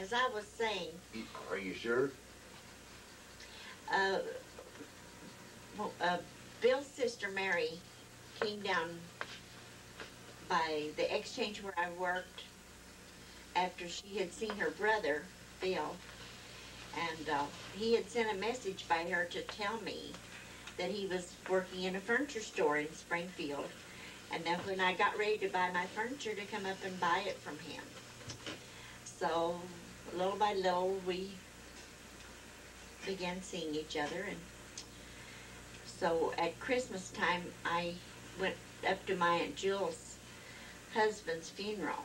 as I was saying, Are you sure? well, Bill's sister Mary came down by the exchange where I worked after she had seen her brother, Bill, and he had sent a message by her to tell me that he was working in a furniture store in Springfield, and that when I got ready to buy my furniture to come up and buy it from him. So little by little we began seeing each other, and so at Christmas time I went up to my Aunt Jewel's husband's funeral,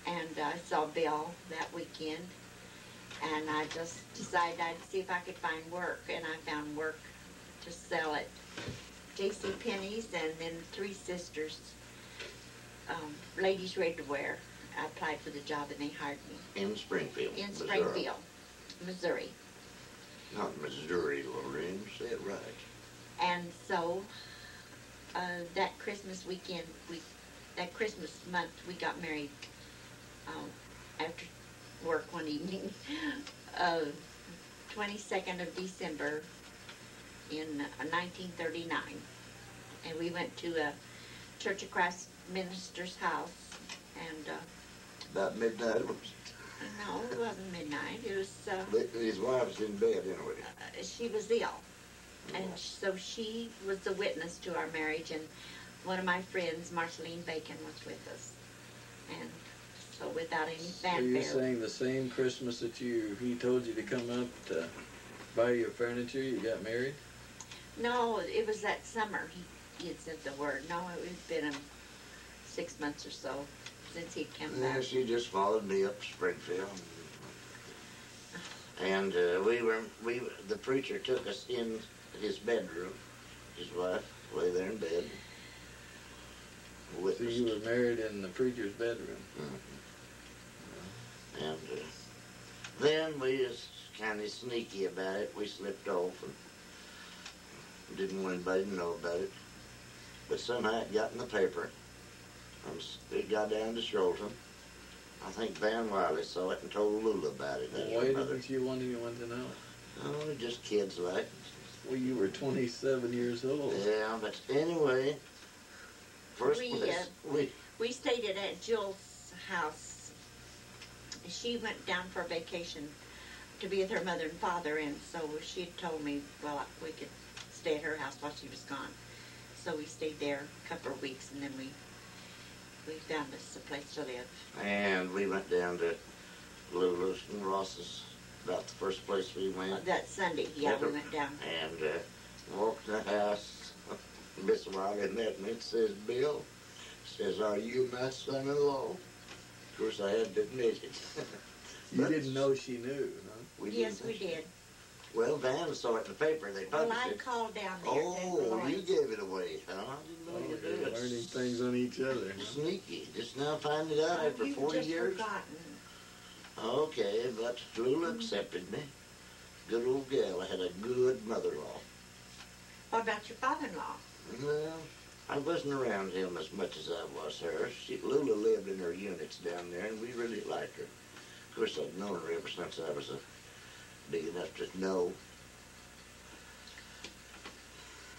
and I saw Bill that weekend, and I just decided I'd see if I could find work, and I found work to sell at J.C. Penney's, and then Three Sisters ladies ready to wear. I applied for the job and they hired me. In Springfield, In Missouri. Springfield, Missouri. Not Missouri, Lorine, say it right. And so that Christmas weekend, that Christmas month, we got married after work one evening, 22nd of December in 1939. And we went to a Church of Christ minister's house, and About midnight it was. no, it wasn't midnight. It was His wife was in bed anyway. she was ill, and so she was the witness to our marriage. And one of my friends, Marceline Bacon, was with us, and so without any fanfare. So you're saying the same Christmas that he told you to come up to buy your furniture, you got married? No, it was that summer he had said the word. No, it had been 6 months or so since he'd come Yeah, back. she just followed me up to Springfield. And the preacher took us in his bedroom, his wife lay there in bed. So you were married in the preacher's bedroom? And then we was kind of sneaky about it. We slipped off and didn't want anybody to know about it. But somehow it got in the paper. It got down to Sholton. I think Van Wiley saw it and told Lula about it. Why didn't you want anyone to know? Oh, just kids like. Well, you were 27 years old. Yeah, but anyway, first place, We stayed at Aunt Jewel's house. She went down for a vacation to be with her mother and father, and so she had told me, well, we could stay at her house while she was gone. So we stayed there a couple of weeks, and then we found us a place to live. And we went down to Lula's and Ross's, about the first place we went. That Sunday, yeah, we went down. And walked in the house. Miss Wiley met me and says, Bill, says, are you my son-in-law? Of course, I had to admit it. You didn't know she knew, huh? Yes, we did. Well, Van saw it in the paper. They published Well, I it. called down there. Oh, you gave it away, huh? I didn't know you did it. Learning things on each other, huh? Sneaky. Just now finding it out after 40 years. Forgotten. Okay, but Lula accepted me. Good old gal. I had a good mother-in-law. What about your father-in-law? Well, I wasn't around him as much as I was her. Lula lived in her units down there, and we really liked her. Of course, I'd known her ever since I was big enough to know.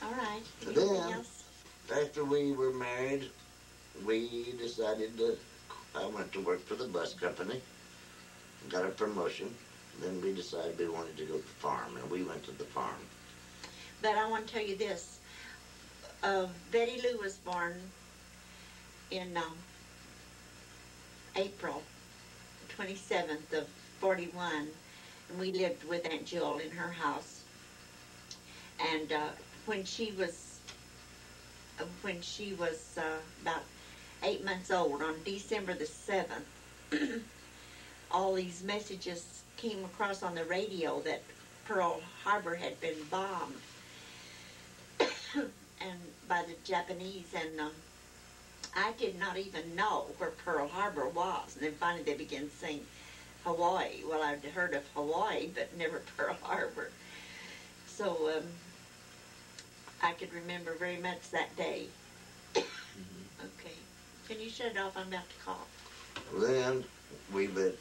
All right. Then, Anything else? after we were married, we decided I went to work for the bus company, got a promotion. Then we decided we wanted to go to the farm, and we went to the farm. But I want to tell you this. Betty Lou was born in April 27th of 41, and we lived with Aunt Jewel in her house. And when she was about 8 months old, on December the 7th, all these messages came across on the radio that Pearl Harbor had been bombed and by the Japanese, and I did not even know where Pearl Harbor was. And then finally they began saying Hawaii. Well, I'd heard of Hawaii, but never Pearl Harbor. So I could remember very much that day. Okay. Can you shut it off? I'm about to cough. Then we went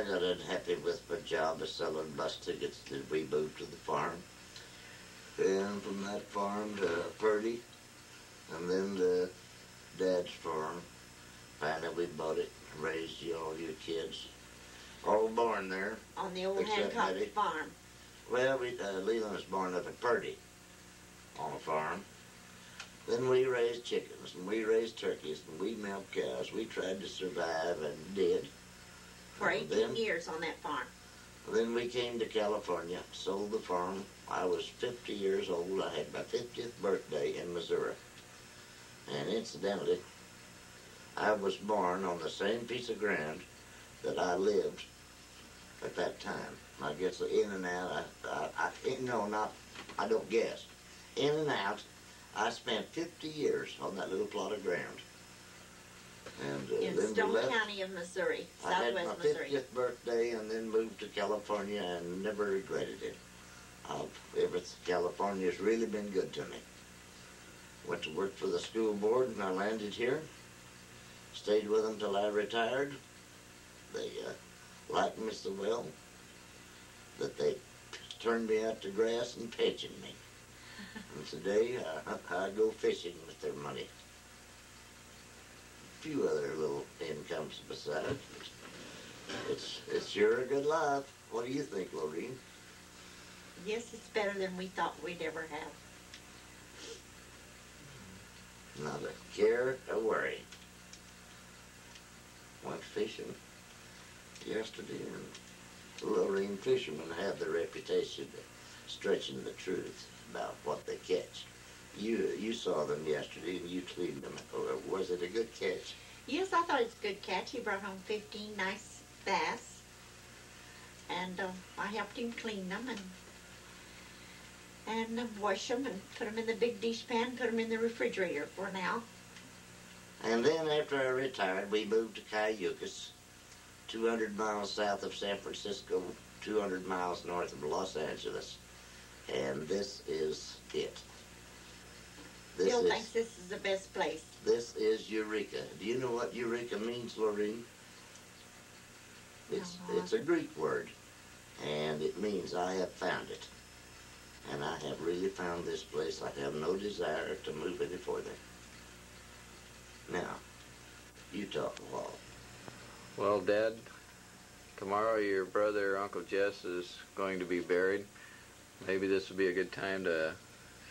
got unhappy with my job of selling bus tickets. Then we moved to the farm. And from that farm to Purdy, and then to Dad's farm. Finally, we bought it, raised you all you kids. All born there. On the old Except Hancock Betty. farm. Well, Leland was born up at Purdy on a farm. Then we raised chickens, and we raised turkeys, and we milked cows. We tried to survive and did. For And 18 years on that farm. Then we came to California, sold the farm. I was 50 years old. I had my 50th birthday in Missouri. And incidentally, I was born on the same piece of ground that I lived at that time. I guess in and out, I don't guess. In and out, I spent 50 years on that little plot of ground. And In then Stone we left. County of Missouri, I had my southwest Missouri. 50th birthday and then moved to California and never regretted it. California's really been good to me. Went to work for the school board and I landed here. Stayed with them till I retired. They liked me so well that they turned me out to grass and pensioned me. And today I go fishing with their money. A few other little incomes besides. It's sure a good life. What do you think, Lorine? Yes, it's better than we thought we'd ever have. Not a care, a worry. Went fishing yesterday, and Lorine fishermen have the reputation of stretching the truth about what they catch. You saw them yesterday, and you cleaned them. Was it a good catch? Yes, I thought it was a good catch. He brought home 15 nice bass. And I helped him clean them and wash them and put them in the big dish pan, put them in the refrigerator for now. And then after I retired, we moved to Cayucas, 200 miles south of San Francisco, 200 miles north of Los Angeles. And this is it. Bill thinks this is the best place. This is Eureka. Do you know what Eureka means, Lorine? It's a Greek word, and it means I have found it. And I have really found this place. I have no desire to move any further. Now, you talk a while. Well, Dad, tomorrow your brother, Uncle Jess, is going to be buried. Maybe this would be a good time to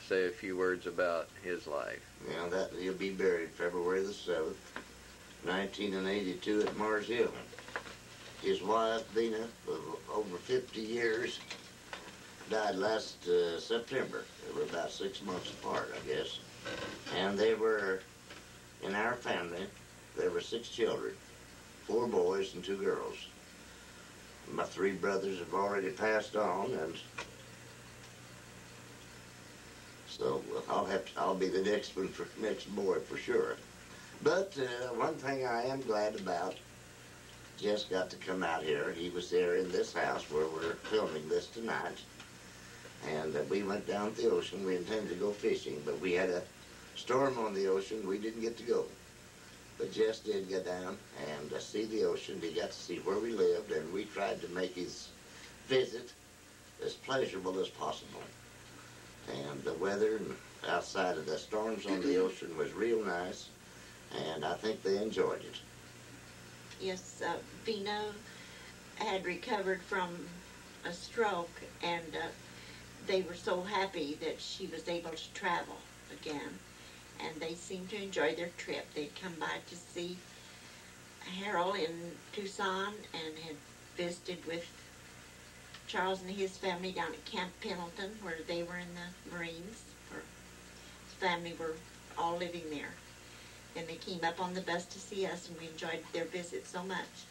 say a few words about his life. Yeah, he'll be buried February the 7th, 1982 at Mars Hill. His wife, Dina, of over 50 years, died last September. They were about 6 months apart, I guess. And they were, in our family, there were 6 children, 4 boys and 2 girls. My 3 brothers have already passed on, and so I'll be the next one for next boy for sure. But one thing I am glad about, Jess got to come out here. He was there in this house where we're filming this tonight. And we went down to the ocean. We intended to go fishing, but we had a storm on the ocean. We didn't get to go. But Jess did get down and see the ocean. He got to see where we lived, and we tried to make his visit as pleasurable as possible. And the weather outside of the storms on the ocean was real nice, and I think they enjoyed it. Yes, Vino had recovered from a stroke, and they were so happy that she was able to travel again. And they seemed to enjoy their trip. They'd come by to see Harold in Tucson and had visited with Charles and his family down at Camp Pendleton, where they were in the Marines. His family were all living there. Then they came up on the bus to see us, and we enjoyed their visit so much.